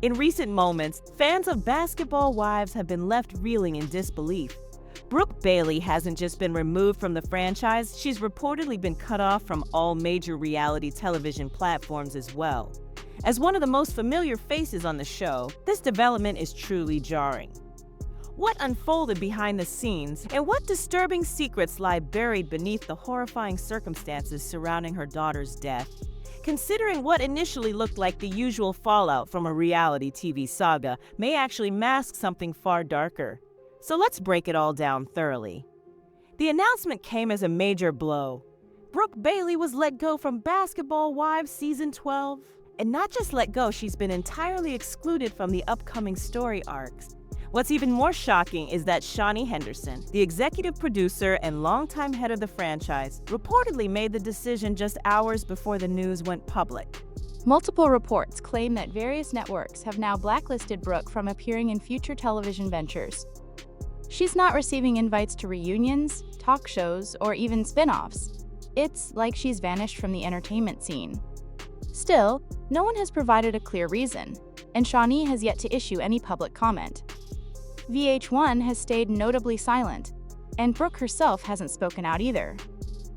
In recent moments, fans of Basketball Wives have been left reeling in disbelief. Brooke Bailey hasn't just been removed from the franchise, she's reportedly been cut off from all major reality television platforms as well. As one of the most familiar faces on the show, this development is truly jarring. What unfolded behind the scenes, and what disturbing secrets lie buried beneath the horrifying circumstances surrounding her daughter's death? Considering what initially looked like the usual fallout from a reality TV saga may actually mask something far darker. So let's break it all down thoroughly. The announcement came as a major blow. Brooke Bailey was let go from Basketball Wives Season 12. And not just let go, she's been entirely excluded from the upcoming story arcs. What's even more shocking is that Shaunie Henderson, the executive producer and longtime head of the franchise, reportedly made the decision just hours before the news went public. Multiple reports claim that various networks have now blacklisted Brooke from appearing in future television ventures. She's not receiving invites to reunions, talk shows, or even spin-offs. It's like she's vanished from the entertainment scene. Still, no one has provided a clear reason, and Shaunie has yet to issue any public comment. VH1 has stayed notably silent, and Brooke herself hasn't spoken out either.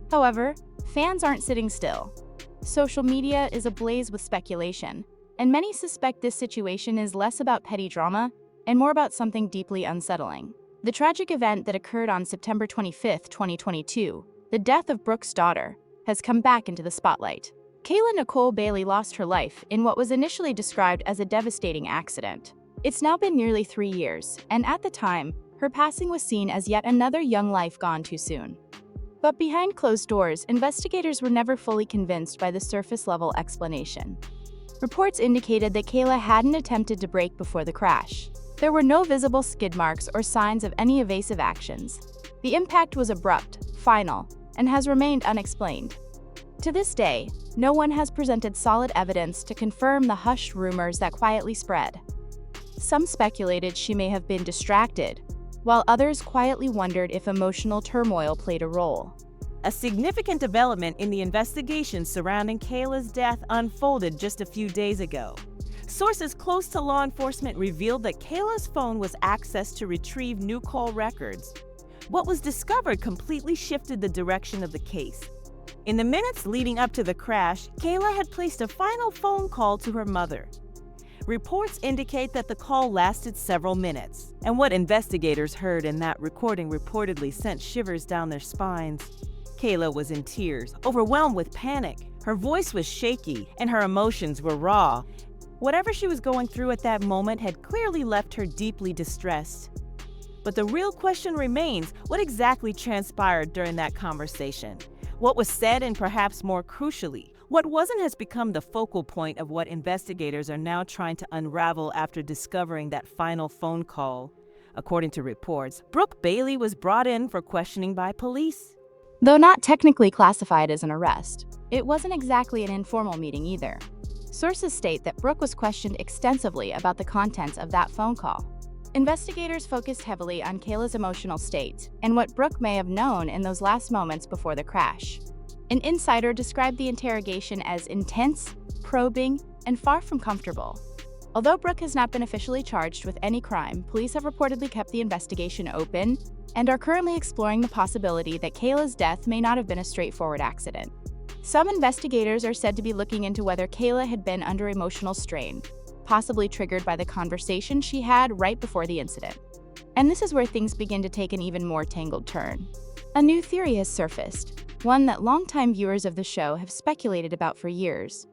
However, fans aren't sitting still. Social media is ablaze with speculation, and many suspect this situation is less about petty drama and more about something deeply unsettling. The tragic event that occurred on September 25, 2022, the death of Brooke's daughter, has come back into the spotlight. Kayla Nicole Bailey lost her life in what was initially described as a devastating accident. It's now been nearly 3 years, and at the time, her passing was seen as yet another young life gone too soon. But behind closed doors, investigators were never fully convinced by the surface-level explanation. Reports indicated that Kayla hadn't attempted to brake before the crash. There were no visible skid marks or signs of any evasive actions. The impact was abrupt, final, and has remained unexplained. To this day, no one has presented solid evidence to confirm the hushed rumors that quietly spread. Some speculated she may have been distracted, while others quietly wondered if emotional turmoil played a role. A significant development in the investigation surrounding Kayla's death unfolded just a few days ago. Sources close to law enforcement revealed that Kayla's phone was accessed to retrieve new call records. What was discovered completely shifted the direction of the case. In the minutes leading up to the crash, Kayla had placed a final phone call to her mother. Reports indicate that the call lasted several minutes, and what investigators heard in that recording reportedly sent shivers down their spines. Kayla was in tears, overwhelmed with panic. Her voice was shaky, and her emotions were raw. Whatever she was going through at that moment had clearly left her deeply distressed. But the real question remains, what exactly transpired during that conversation? What was said, and perhaps more crucially, what wasn't, has become the focal point of what investigators are now trying to unravel after discovering that final phone call. According to reports, Brooke Bailey was brought in for questioning by police. Though not technically classified as an arrest, it wasn't exactly an informal meeting either. Sources state that Brooke was questioned extensively about the contents of that phone call. Investigators focused heavily on Kayla's emotional state and what Brooke may have known in those last moments before the crash. An insider described the interrogation as intense, probing, and far from comfortable. Although Brooke has not been officially charged with any crime, police have reportedly kept the investigation open and are currently exploring the possibility that Kayla's death may not have been a straightforward accident. Some investigators are said to be looking into whether Kayla had been under emotional strain, possibly triggered by the conversation she had right before the incident. And this is where things begin to take an even more tangled turn. A new theory has surfaced, one that longtime viewers of the show have speculated about for years.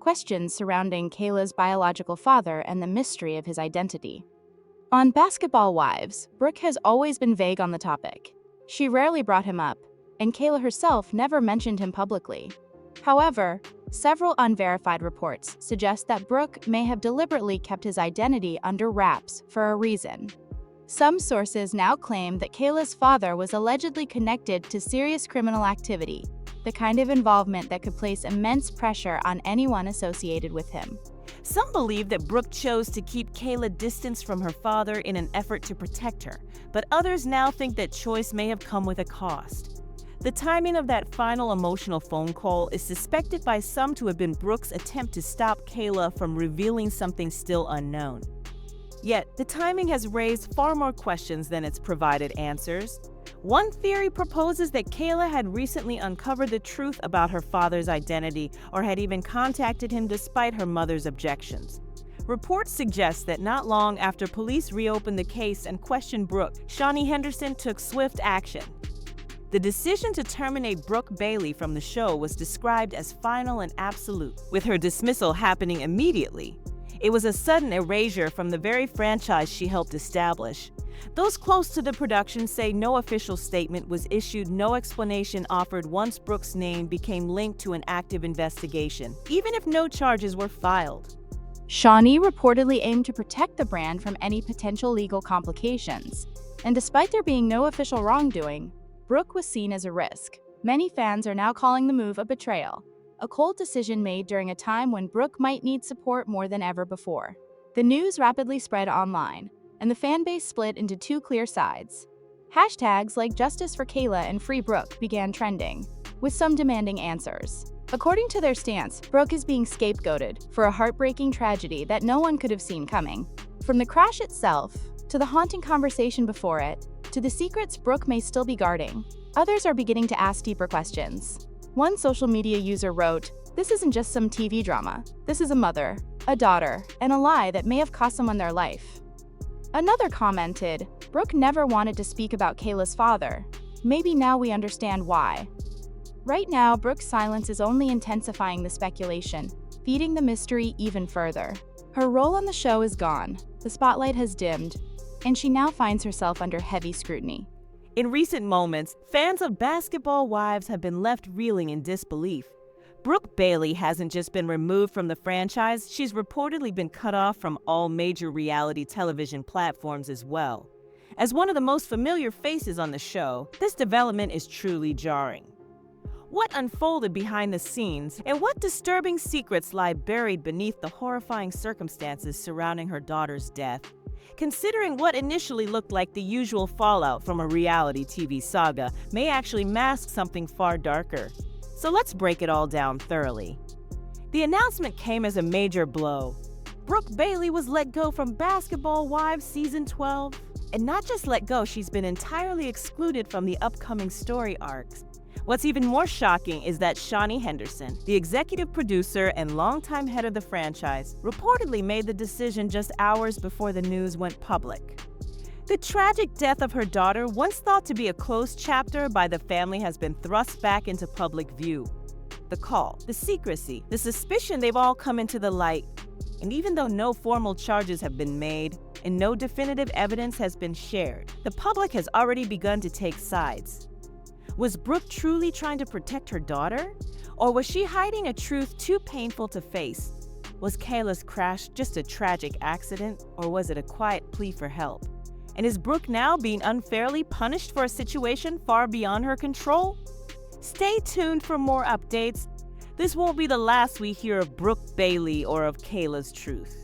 Questions surrounding Kayla's biological father and the mystery of his identity. On Basketball Wives, Brooke has always been vague on the topic. She rarely brought him up, and Kayla herself never mentioned him publicly. However, several unverified reports suggest that Brooke may have deliberately kept his identity under wraps for a reason. Some sources now claim that Kayla's father was allegedly connected to serious criminal activity, the kind of involvement that could place immense pressure on anyone associated with him. Some believe that Brooke chose to keep Kayla distanced from her father in an effort to protect her, but others now think that choice may have come with a cost. The timing of that final emotional phone call is suspected by some to have been Brooke's attempt to stop Kayla from revealing something still unknown. Yet, the timing has raised far more questions than it's provided answers. One theory proposes that Kayla had recently uncovered the truth about her father's identity or had even contacted him despite her mother's objections. Reports suggest that not long after police reopened the case and questioned Brooke, Shaunie Henderson took swift action. The decision to terminate Brooke Bailey from the show was described as final and absolute, with her dismissal happening immediately. It was a sudden erasure from the very franchise she helped establish. Those close to the production say no official statement was issued, no explanation offered once Brooke's name became linked to an active investigation, even if no charges were filed. Shaunie reportedly aimed to protect the brand from any potential legal complications, and despite there being no official wrongdoing, Brooke was seen as a risk. Many fans are now calling the move a betrayal, a cold decision made during a time when Brooke might need support more than ever before. The news rapidly spread online, and the fan base split into two clear sides. Hashtags like Justice for Kayla and Free Brooke began trending, with some demanding answers. According to their stance, Brooke is being scapegoated for a heartbreaking tragedy that no one could have seen coming. From the crash itself, to the haunting conversation before it, to the secrets Brooke may still be guarding, others are beginning to ask deeper questions. One social media user wrote, "This isn't just some TV drama. This is a mother, a daughter, and a lie that may have cost someone their life." Another commented, "Brooke never wanted to speak about Kayla's father. Maybe now we understand why." Right now, Brooke's silence is only intensifying the speculation, feeding the mystery even further. Her role on the show is gone, the spotlight has dimmed, and she now finds herself under heavy scrutiny. In recent moments, fans of Basketball Wives have been left reeling in disbelief. Brooke Bailey hasn't just been removed from the franchise, she's reportedly been cut off from all major reality television platforms as well. As one of the most familiar faces on the show, this development is truly jarring. What unfolded behind the scenes, and what disturbing secrets lie buried beneath the horrifying circumstances surrounding her daughter's death? Considering what initially looked like the usual fallout from a reality TV saga may actually mask something far darker. So let's break it all down thoroughly. The announcement came as a major blow. Brooke Bailey was let go from Basketball Wives Season 12. And not just let go, she's been entirely excluded from the upcoming story arcs. What's even more shocking is that Shaunie Henderson, the executive producer and longtime head of the franchise, reportedly made the decision just hours before the news went public. The tragic death of her daughter, once thought to be a closed chapter by the family, has been thrust back into public view. The call, the secrecy, the suspicion, they've all come into the light. And even though no formal charges have been made and no definitive evidence has been shared, the public has already begun to take sides. Was Brooke truly trying to protect her daughter? Or was she hiding a truth too painful to face? Was Kayla's crash just a tragic accident, or was it a quiet plea for help? And is Brooke now being unfairly punished for a situation far beyond her control? Stay tuned for more updates. This won't be the last we hear of Brooke Bailey or of Kayla's truth.